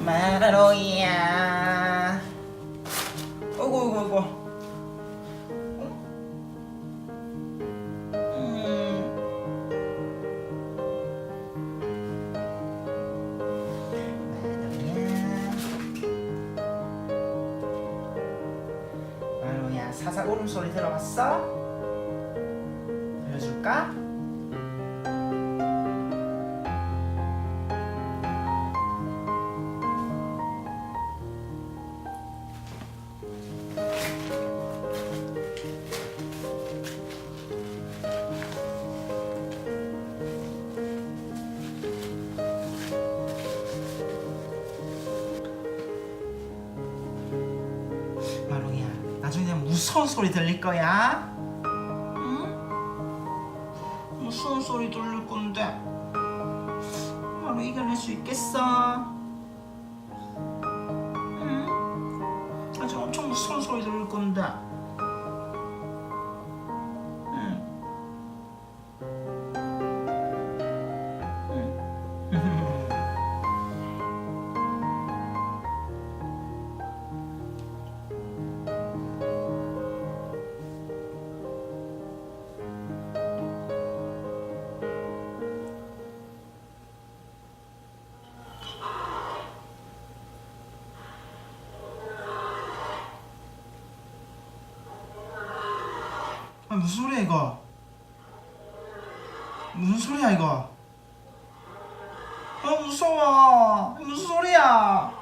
마로이야. 어이구 어이구 어이구. 마로야 사살 울음소리 들어봤어? 들려줄까? 마롱이야, 나중에 무서운 소리 들릴 거야. 응? 무서운 소리 들릴 건데 마롱 이겨낼 수 있겠어? 응? 나중에 엄청 무서운 소리 들릴 건데. 응? 응? 아, 무슨 소리야 이거? 무슨 소리야 이거? 아 무서워. 무슨 소리야?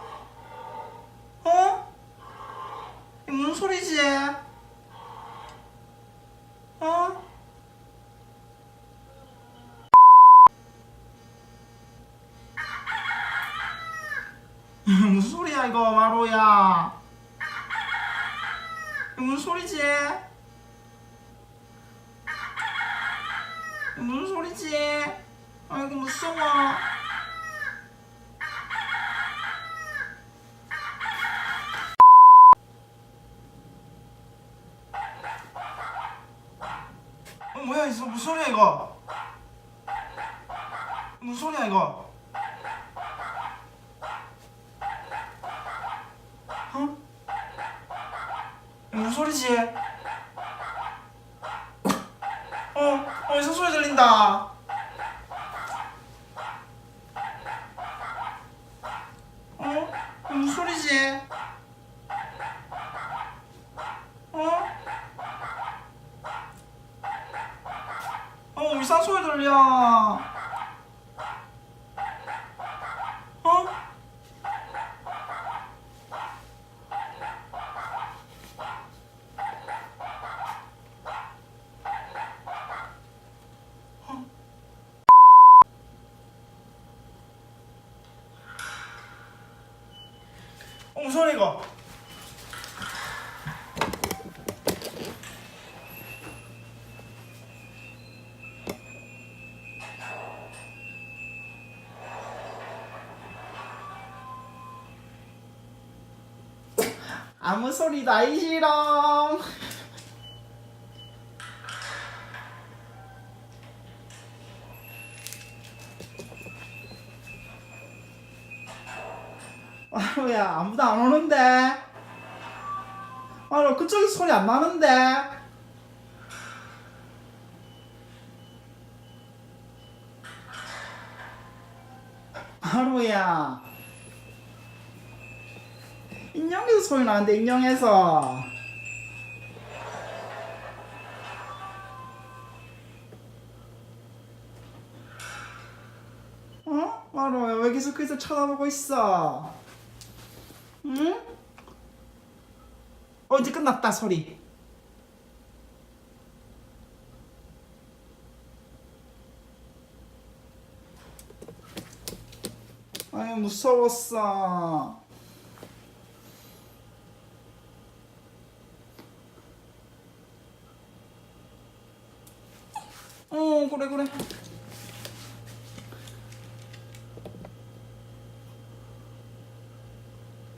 어? 이게 무슨 소리지? 어? 무슨 소리야 이거 마로야? 이게 무슨 소리지? 이게 무슨 소리지? 아이고 무서워. 뭐야 이거 무슨 소리야 이거? 무슨 소리야 이거? 어? 이거 무슨 소리지? 어디서 소리 들린다. 이거 무슨 소리지? 이상한 소리 들려. 어? 무슨 소리 이거? 아무 소리도 아이 싫어. 마루야 아무도 안 오는데. 마루 그쪽에 소리 안 나는데. 마루야 인형에서 소리 나는데 인형에서. 마루야 왜 계속 그래서 쳐다보고 있어? 응? 이제 끝났다 소리. 아유 무서웠어. 그래 그래.